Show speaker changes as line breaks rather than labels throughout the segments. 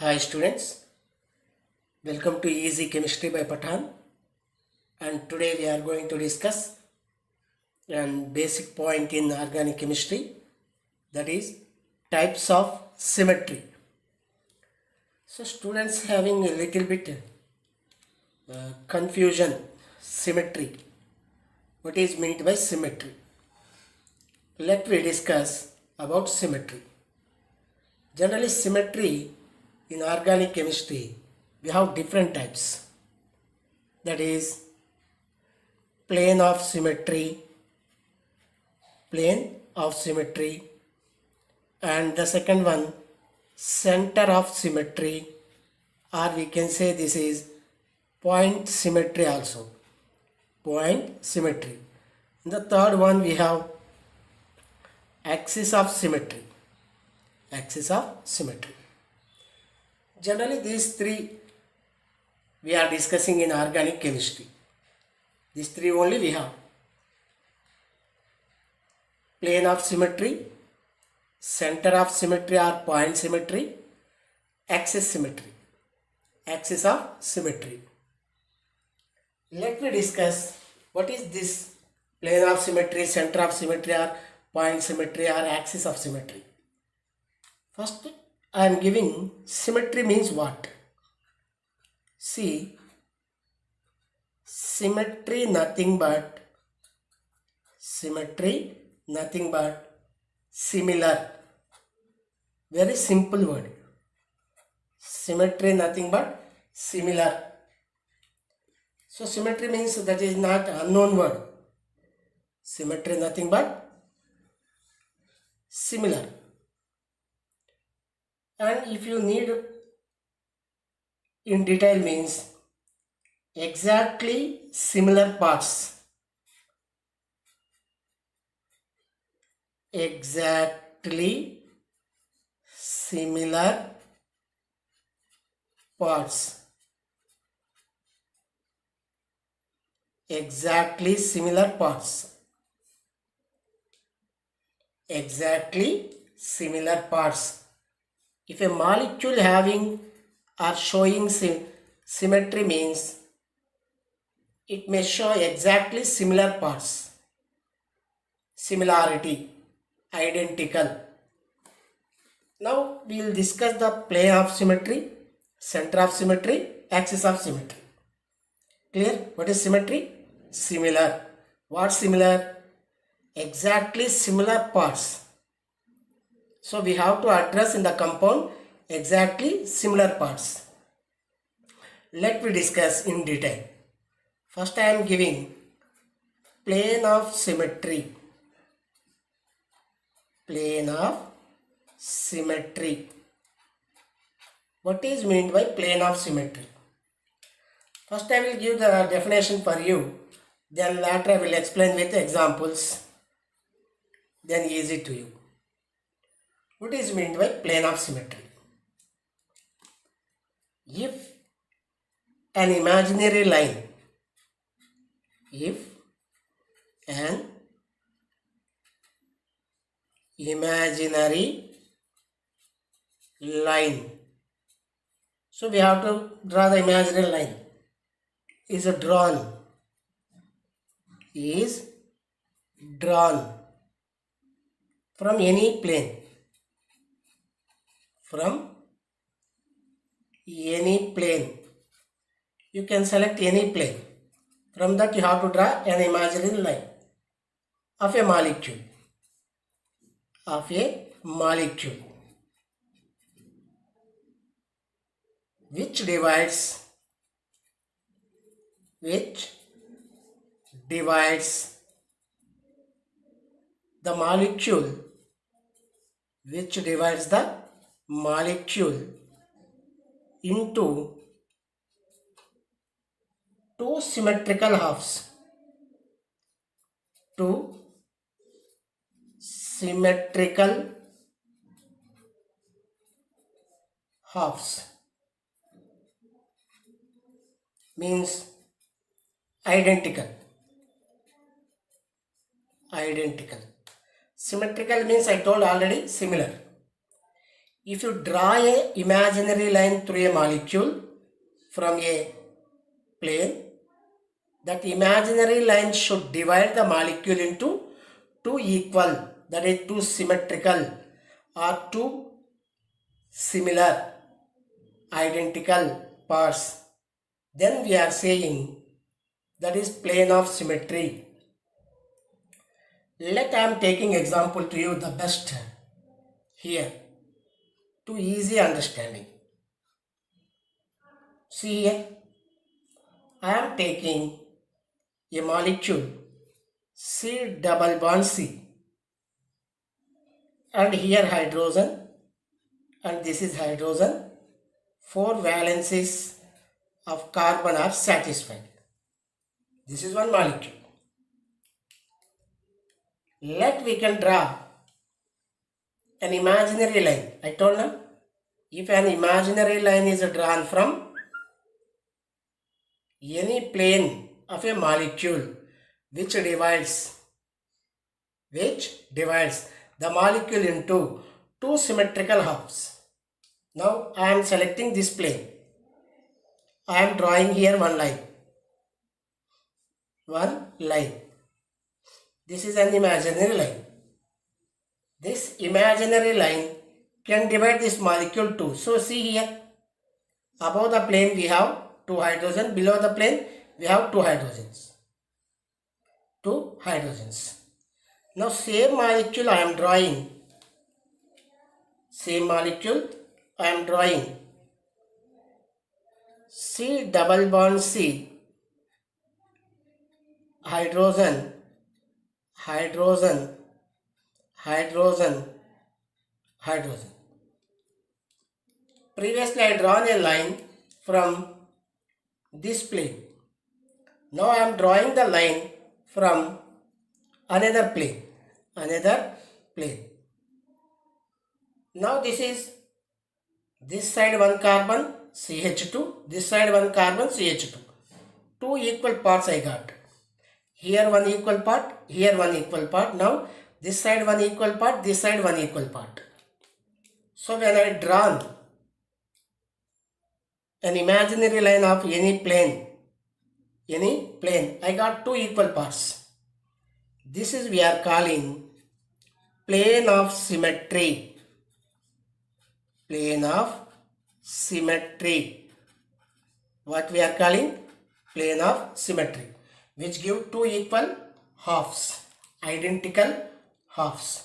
Hi students, welcome to Easy Chemistry by Pathan, and today we are going to discuss a basic point in organic chemistry, that is types of symmetry. So students having a little bit confusion, symmetry. What is meant by symmetry? Let me discuss about symmetry. Generally symmetry in organic chemistry we have different types, that is plane of symmetry, and the second one center of symmetry, or we can say this is point symmetry also, point symmetry. In the third one we have axis of symmetry. Generally these three we are discussing in organic chemistry. These three only we have: plane of symmetry, center of symmetry or point symmetry, axis of symmetry. Let me discuss what is this plane of symmetry, center of symmetry or point symmetry or axis of symmetry. First I am giving symmetry means what. See, symmetry nothing but similar. Very simple word. Symmetry nothing but similar. So symmetry means that is not unknown word. Symmetry nothing but similar. And if you need in detail means exactly similar parts. Exactly similar parts. Exactly similar parts. Exactly similar parts. If a molecule having or showing symmetry means it may show exactly similar parts. Similarity, identical. Now we will discuss the plane of symmetry, center of symmetry, axis of symmetry. Clear? What is symmetry? Similar. What similar? Exactly similar parts. So we have to address in the compound exactly similar parts. Let me discuss in detail. First I am giving plane of symmetry. Plane of symmetry. What is meant by plane of symmetry? First I will give the definition for you, then later I will explain with examples, then easy to you. What is meant by plane of symmetry? If an imaginary line, if an imaginary line, so we have to draw the imaginary line, is drawn from any plane, you can select any plane. From that you have to draw an imaginary line of a molecule, which divides the molecule into two symmetrical halves. Means identical. Symmetrical means I told already similar. If you draw a imaginary line through a molecule from a plane, that imaginary line should divide the molecule into two equal, that is two symmetrical or two similar identical parts. Then we are saying that is plane of symmetry. Let I am taking example to you the best here to easy understanding. See here, I am taking a molecule C double bond C, and here hydrogen, and this is hydrogen. 4 valencies of carbon are satisfied. This is one molecule. Let we can draw an imaginary line. I told you, if an imaginary line is drawn from any plane of a molecule which divides the molecule into two symmetrical halves. Now I am selecting this plane. I am drawing here one line. This is an imaginary line. This imaginary line can divide this molecule too. So see here, above the plane we have 2 hydrogen, below the plane we have 2 hydrogens. Now same molecule I am drawing. C double bond C, hydrogen. Previously I drawn a line from this plane. Now I am drawing the line from another plane. Now this side one carbon CH2, this side one carbon CH2. 2 equal parts I got. Here one equal part, here one equal part. Now this side one equal part, this side one equal part. So when I drawn an imaginary line of any plane, I got 2 equal parts. This is we are calling plane of symmetry. What we are calling? Plane of symmetry, which give 2 equal halves, identical halves.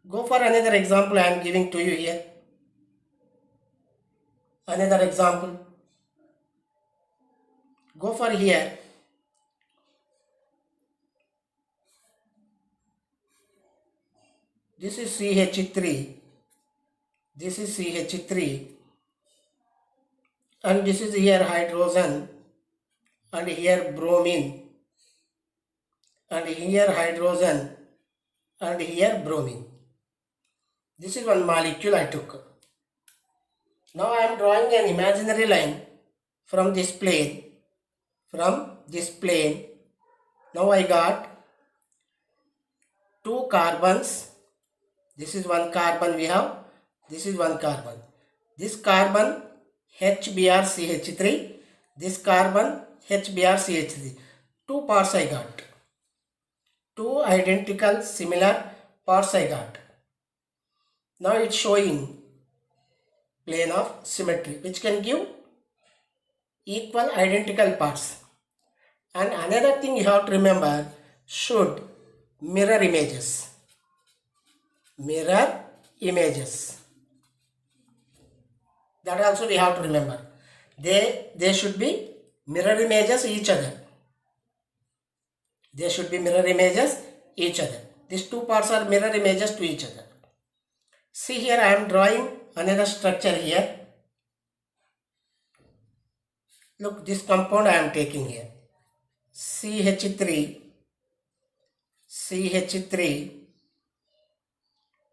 Go for another example I am giving to you here. Another example. Go for here. This is CH3. And this is here hydrogen, and here bromine, and here hydrogen, and here bromine. This is one molecule I took. Now I am drawing an imaginary line from this plane. Now I got 2 carbons. This is one carbon we have. This is one carbon. This carbon HBrCH3. This carbon HBrCH3. 2 parts I got. 2 identical similar parts I got. Now it's showing plane of symmetry, which can give equal identical parts. And another thing you have to remember, should mirror images. That also we have to remember. They should be mirror images each other. These 2 parts are mirror images to each other. See here I am drawing another structure here. Look, this compound I am taking here. CH3,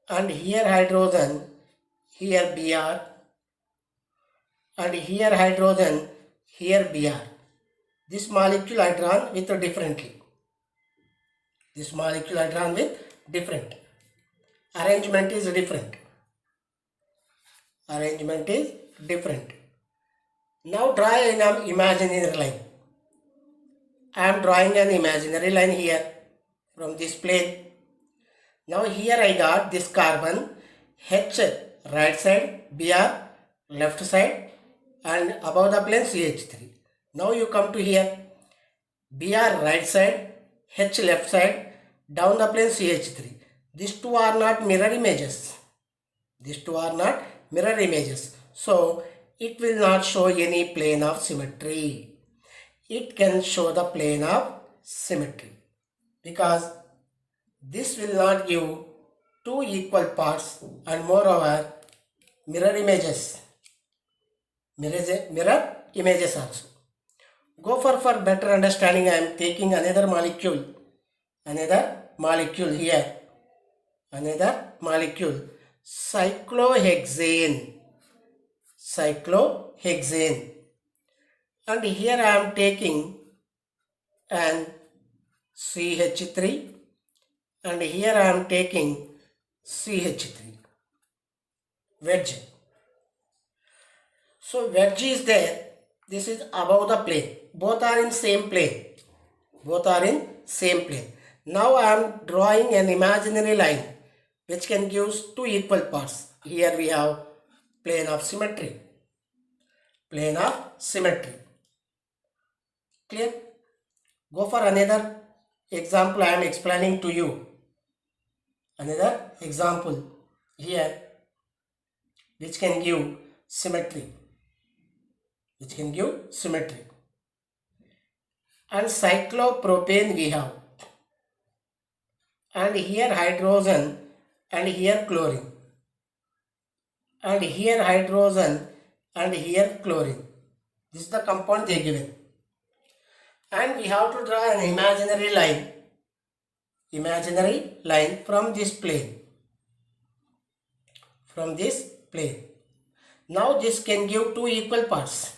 and here hydrogen, here Br, and here hydrogen, here Br. This molecule I drawn with differently. Arrangement is different. arrangement is different. Now draw an imaginary line. I am drawing an imaginary line here from this plane. Now here I got this carbon H right side, Br left side, and above the plane CH3. Now you come to here, Br right side, H left side, down the plane CH3. These two are not mirror images. These two are not mirror images. So it will not show any plane of symmetry. It can show the plane of symmetry because this will not give two equal parts and moreover mirror images. Mirror images also. Go for better understanding, I am taking another molecule here, another molecule, cyclohexane, and here I am taking an CH3 and here I am taking CH3, wedge. So wedge is there, this is above the plane, both are in same plane, Now I am drawing an imaginary line which can give two equal parts. Here we have plane of symmetry. Clear? Go for another example. I am explaining to you another example here which can give symmetry. And cyclopropane we have, and here hydrogen and here chlorine, and here hydrogen and here chlorine. This is the compound they given, and we have to draw an imaginary line from this plane. Now this can give two equal parts,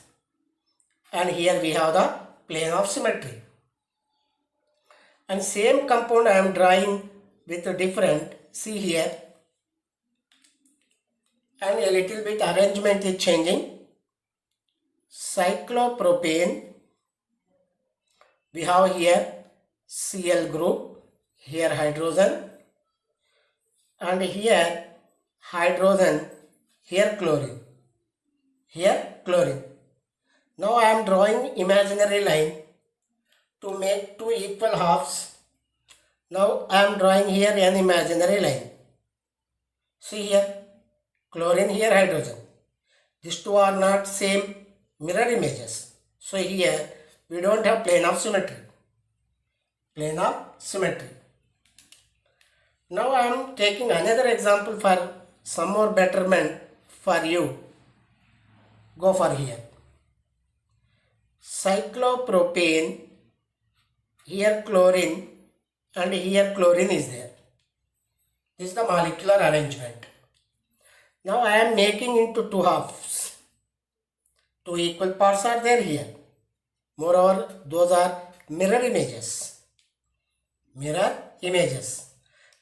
and here we have the plane of symmetry. And same compound I am drawing with a different, see here, and a little bit arrangement is changing. Cyclopropane, we have here Cl group, here hydrogen, and here hydrogen, here chlorine. Now I am drawing imaginary line to make two equal halves. Now I am drawing here an imaginary line. See here, chlorine, here hydrogen. These two are not same mirror images. So here we don't have plane of symmetry. Now I am taking another example for some more betterment for you. Go for here. Cyclopropane, here chlorine, and here chlorine is there. This is the molecular arrangement. Now I am making into two halves. Two equal parts are there here. Moreover, those are mirror images.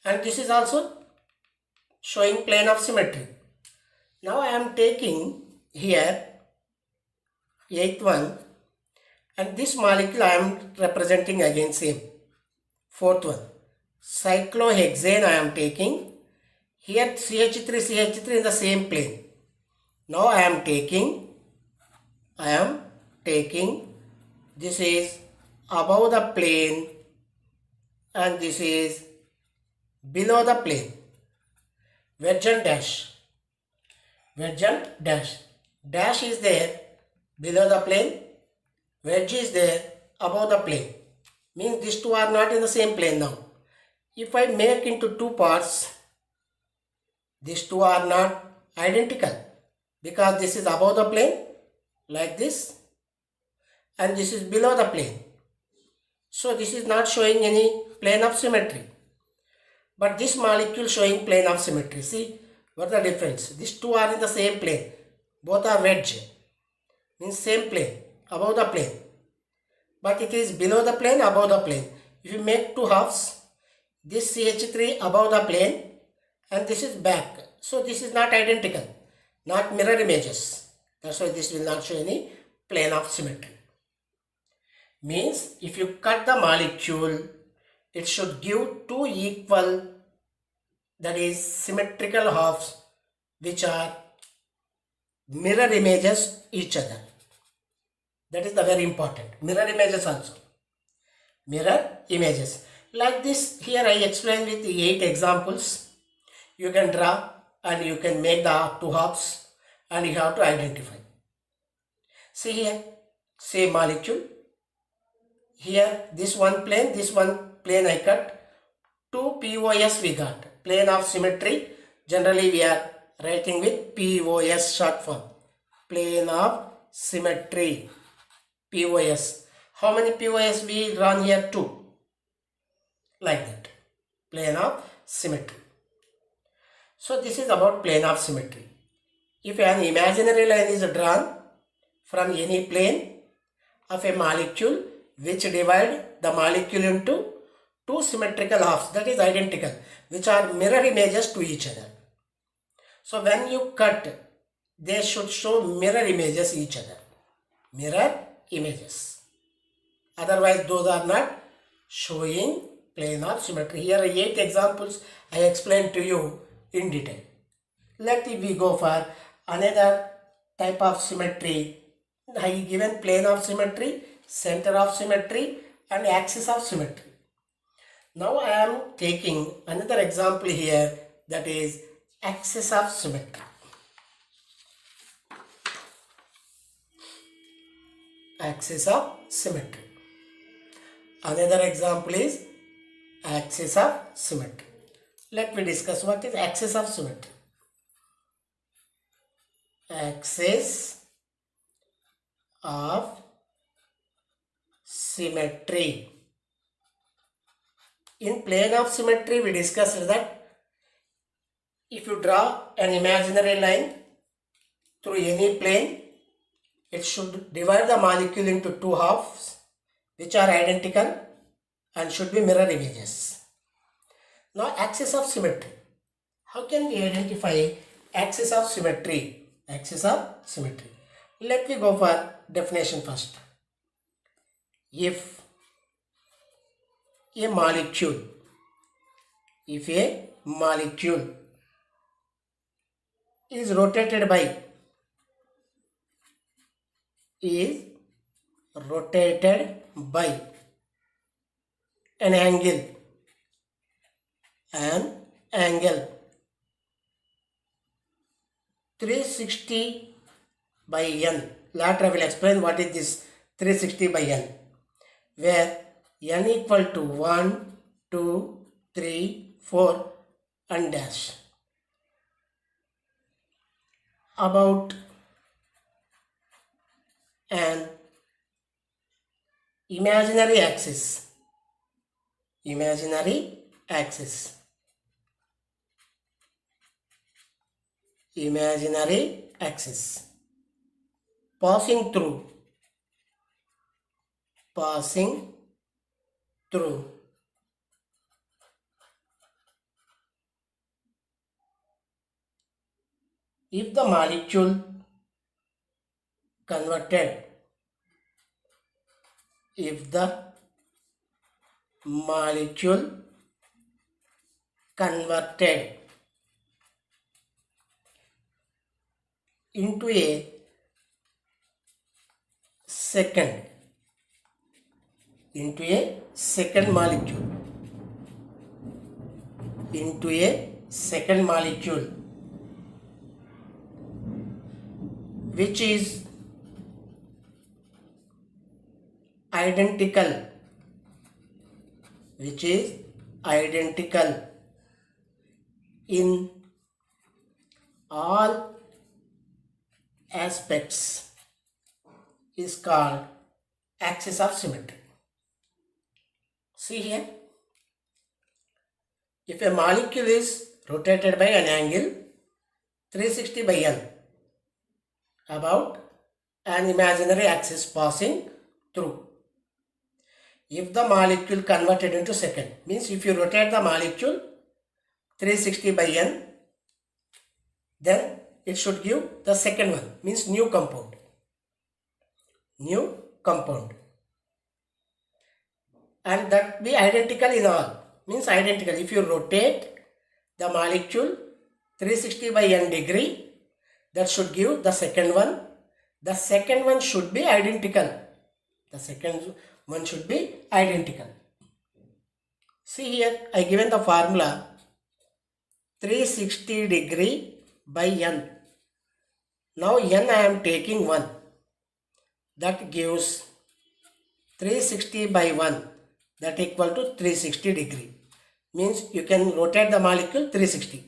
And this is also showing plane of symmetry. Now I am taking here eighth one, and this molecule I am representing again same. Fourth one, cyclohexane I am taking. Here CH3 in the same plane. Now I am taking, this is above the plane and this is below the plane. Wedge and dash. Dash is there below the plane, wedge is there above the plane. Means these two are not in the same plane now. If I make into two parts, these two are not identical because this is above the plane like this and this is below the plane. So this is not showing any plane of symmetry. But this molecule showing plane of symmetry. See what the difference? These two are in the same plane. Both are wedge. Means same plane, above the plane. But it is below the plane, above the plane. If you make two halves, this CH3 above the plane and this is back. So this is not identical. not mirror images. That's why this will not show any plane of symmetry. Means if you cut the molecule, it should give two equal, that is symmetrical halves, which are mirror images each other. That is the very important. Mirror images also. Mirror images. Like this, here I explained with 8 examples. You can draw and you can make the two halves and you have to identify. See here, same molecule. Here this one plane I cut. 2 POS we got. Plane of symmetry. Generally we are writing with POS short form. Plane of symmetry. POS. How many POS we run here? 2. Like that. Plane of symmetry. So this is about plane of symmetry. If an imaginary line is drawn from any plane of a molecule which divide the molecule into two symmetrical halves, that is identical, which are mirror images to each other. So when you cut, they should show mirror images each other. Mirror images. Otherwise those are not showing plane of symmetry. Here are 8 examples I explained to you in detail. Let we go for another type of symmetry. I given plane of symmetry, center of symmetry and axis of symmetry. Now I am taking another example here, that is axis of symmetry. Axis of symmetry. Another example is axis of symmetry. Let me discuss what is axis of symmetry. Axis of symmetry. In plane of symmetry we discussed that if you draw an imaginary line through any plane, it should divide the molecule into two halves which are identical and should be mirror images. Now axis of symmetry. How can we identify axis of symmetry? Axis of symmetry. Let me go for definition first. If a molecule is rotated by an angle 360 by n. Later I will explain what is this 360 by n, where n equal to 1, 2, 3, 4 and dash. About an imaginary axis passing through if the molecule converted into a second molecule which is identical in all aspects, is called axis of symmetry. See here, if a molecule is rotated by an angle 360 by n about an imaginary axis passing through, if the molecule converted into second, means if you rotate the molecule 360 by n, then it should give the second one, means new compound. New compound. And that be identical in all, means identical. If you rotate the molecule 360 by n degree, that should give the second one. The second one should be identical. The second one should be identical. See here, I given the formula 360 degree by n. Now n I am taking 1. That gives 360 by 1. That equal to 360 degree. Means you can rotate the molecule 360.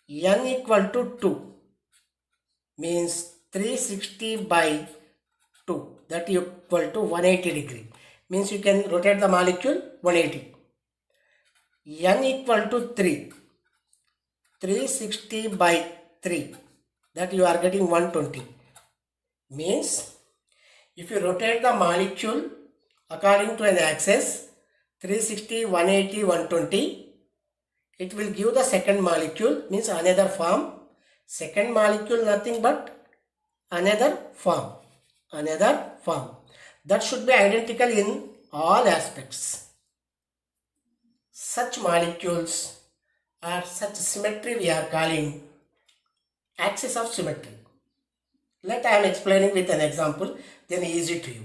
N equal to 2. Means 360 by 2. That equal to 180 degree. Means you can rotate the molecule 180. N equal to 3. 360 by 3. That you are getting 120. Means if you rotate the molecule according to an axis 360, 180, 120, it will give the second molecule, means another form. Second molecule nothing but another form. Another form. That should be identical in all aspects. Such molecules or such symmetry we are calling axis of symmetry. Let I am explaining with an example, then easy to you.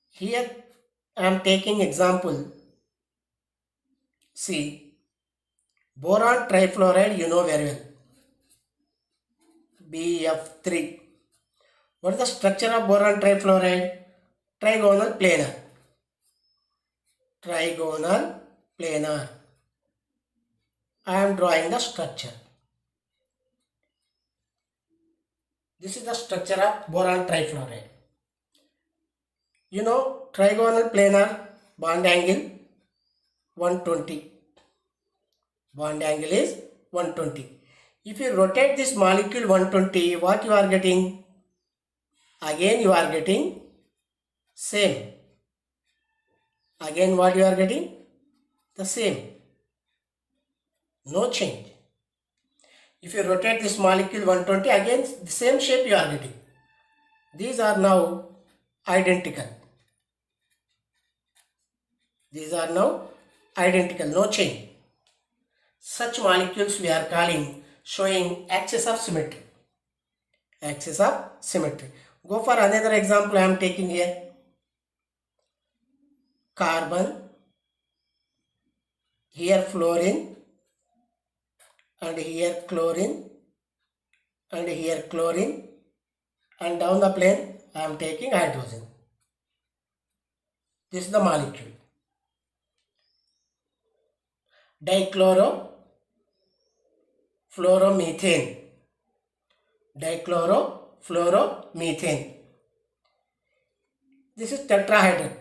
Here I am taking example. See, boron trifluoride you know very well. BF3. What is the structure of boron trifluoride? Trigonal planar. Trigonal planar. I am drawing the structure. This is the structure of boron trifluoride. You know trigonal planar bond angle 120. Bond angle is 120. If you rotate this molecule 120, what you are getting? Again you are getting same. Again what you are getting? The same. No change. If you rotate this molecule 120, again the same shape you are getting. These are now identical. These are now identical, no change. Such molecules we are calling showing axis of symmetry. Axis of symmetry. Go for another example I am taking here. Carbon, here fluorine, and here chlorine, and here chlorine, and down the plane I am taking hydrogen. This is the molecule. Dichlorofluoromethane. Dichlorofluoromethane. This is tetrahedral.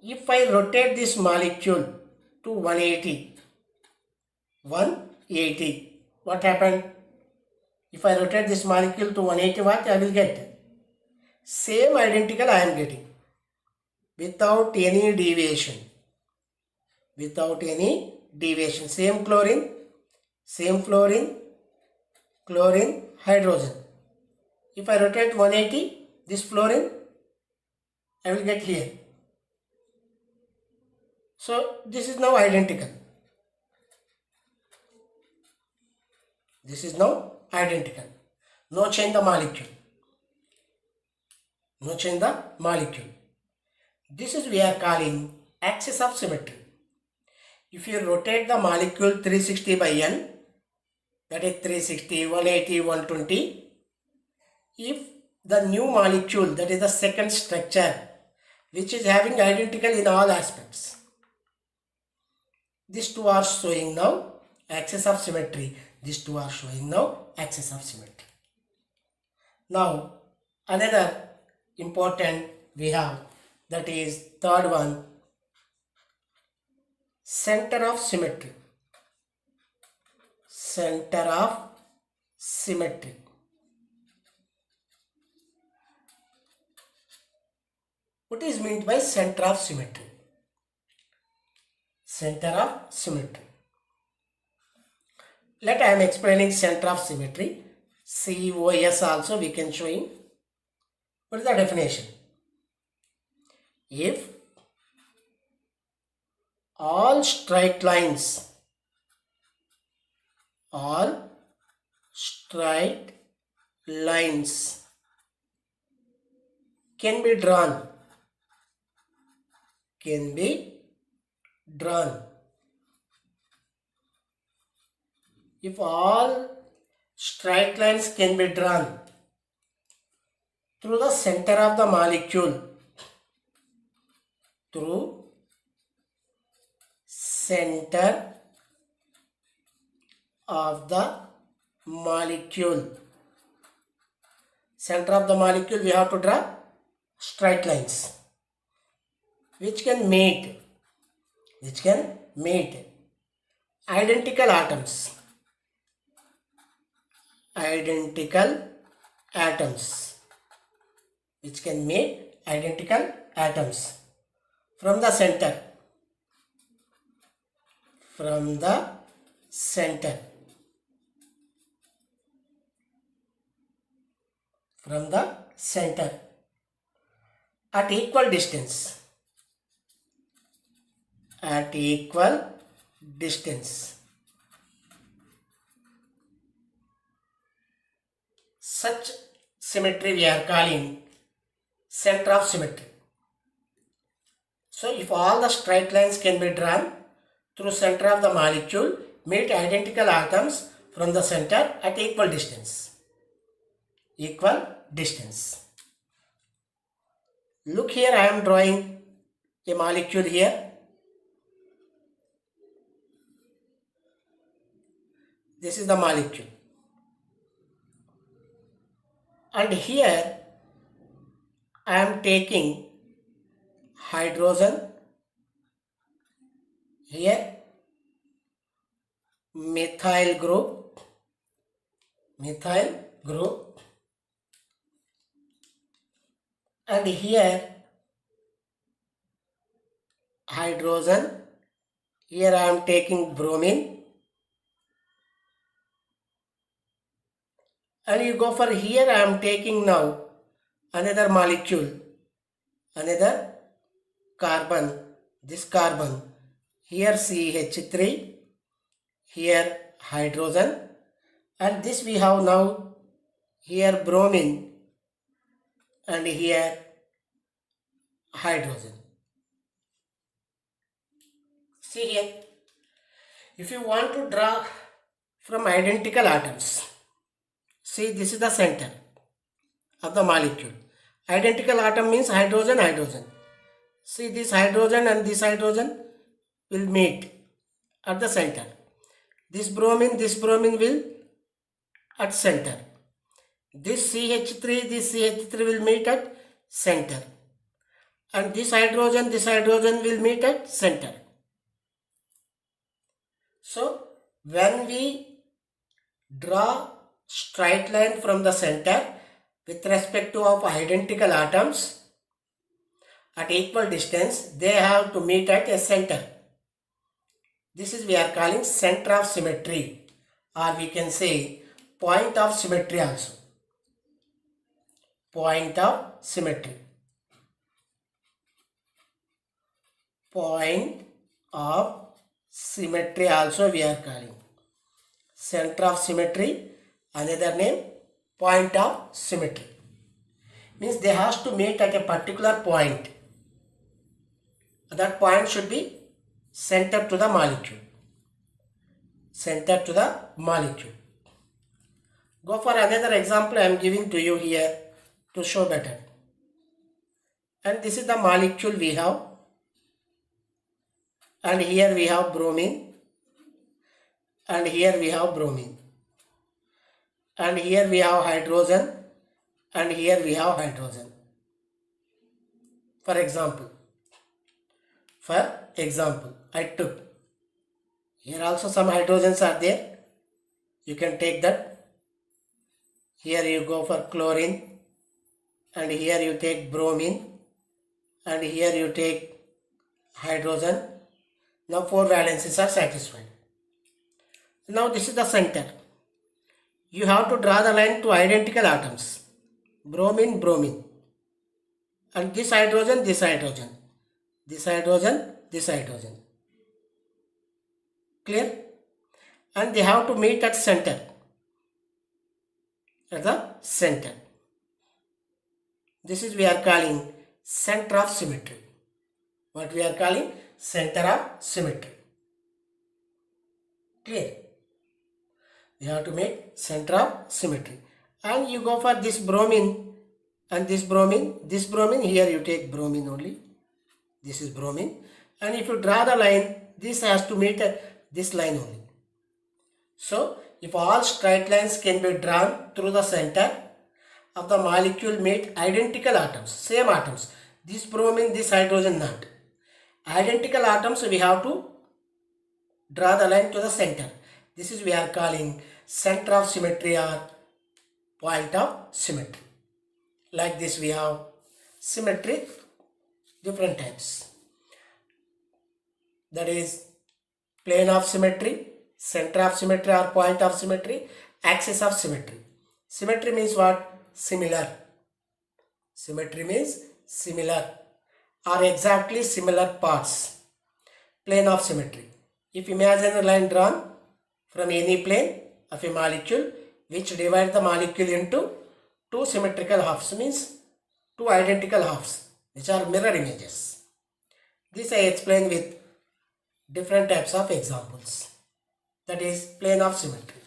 If I rotate this molecule to 180, what happened? If I rotate this molecule to 180, what I will get? Same identical I am getting without any deviation. Without any deviation. Same chlorine, same fluorine, chlorine, hydrogen. If I rotate 180, this fluorine I will get here. So this is now identical. This is now identical. No change the molecule. No change the molecule. This is we are calling axis of symmetry. If you rotate the molecule 360 by n, that is 360, 180, 120, if the new molecule, that is the second structure, which is having identical in all aspects, these two are showing now axis of symmetry. These two are showing now axis of symmetry. Now another important we have, that is third one, center of symmetry. Center of symmetry. What is meant by center of symmetry? Center of symmetry. Let I am explaining center of symmetry. COS also we can show in. What is the definition? If all straight lines can be drawn if all straight lines can be drawn through the center of the molecule, center of the we have to draw straight lines which can meet identical atoms which can meet identical atoms from the center at equal distance such symmetry we are calling center of symmetry. So if all the straight lines can be drawn through center of the molecule, meet identical atoms from the center at equal distance. Look here, I am drawing a molecule here. This is the molecule. And here I am taking hydrogen, here methyl group, and here hydrogen, here I am taking bromine, and you go for here I am taking now another molecule, another carbon, this carbon, here CH3, here hydrogen, and this we have now here bromine and here hydrogen. See here, if you want to draw from identical atoms, see this is the center of the molecule. Identical atom means hydrogen. See this hydrogen and this hydrogen will meet at the center. This bromine will at center. This CH3 will meet at center. And this hydrogen will meet at center. So when we draw straight line from the center with respect to of identical atoms at equal distance, they have to meet at a center. This is we are calling center of symmetry, or we can say point of symmetry also. Point of symmetry also we are calling. Center of symmetry, another name point of symmetry. Means they have to meet at a particular point. That point should be center to the molecule. Go for another example I am giving to you here to show better. And this is the molecule we have, and here we have bromine, and here we have bromine, and here we have hydrogen, and here we have hydrogen. For example, I took here also some hydrogens are there. You can take that. Here you go for chlorine, and here you take bromine, and here you take hydrogen. Now 4 valencies are satisfied. Now this is the center. You have to draw the line to identical atoms. Bromine, bromine. And this hydrogen, this hydrogen. This hydrogen, this hydrogen. Clear? And they have to meet at center. At the center. This is we are calling center of symmetry. What we are calling center of symmetry. Clear? We have to make center of symmetry. And you go for this bromine and this bromine. This bromine, here you take bromine only. This is bromine. And if you draw the line, this has to meet this line only. So, if all straight lines can be drawn through the center of the molecule meet identical atoms, same atoms. This bromine, this hydrogen not. Identical atoms, we have to draw the line to the center. This is we are calling center of symmetry or point of symmetry. Like this we have symmetry, different types. That is plane of symmetry, center of symmetry or point of symmetry, axis of symmetry. Symmetry means what? Similar. Symmetry means similar or exactly similar parts. Plane of symmetry. If imagine a line drawn from any plane of a molecule which divides the molecule into two symmetrical halves, means two identical halves which are mirror images. This I explain with different types of examples. That is plane of symmetry.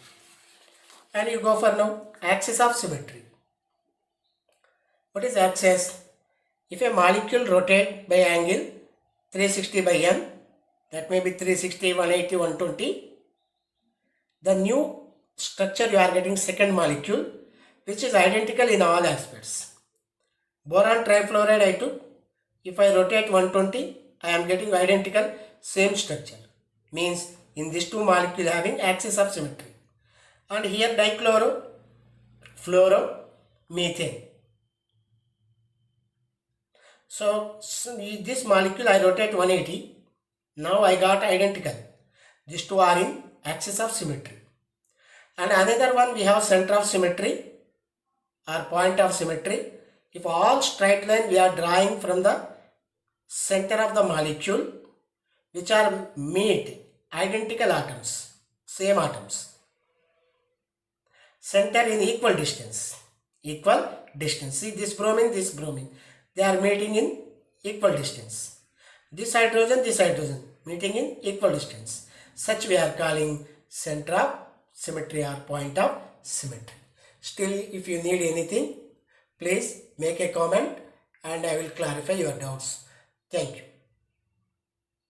And you go for now axis of symmetry. What is axis? If a molecule rotates by angle 360 by n, that may be 360, 180, 120, the new structure you are getting second molecule which is identical in all aspects. Boron trifluoride I took. If I rotate 120, I am getting identical same structure. Means in these two molecules having axis of symmetry. And here dichloro, fluoro, methane. So this molecule I rotate 180. Now I got identical. These two are in axis of symmetry. And another one we have center of symmetry or point of symmetry. If all straight line we are drawing from the center of the molecule which are meet identical atoms, same atoms. Center in equal distance. Equal distance. See this bromine, they are meeting in equal distance. This hydrogen meeting in equal distance. Such we are calling center of symmetry or point of symmetry. Still, if you need anything, please make a comment and I will clarify your doubts. Thank you.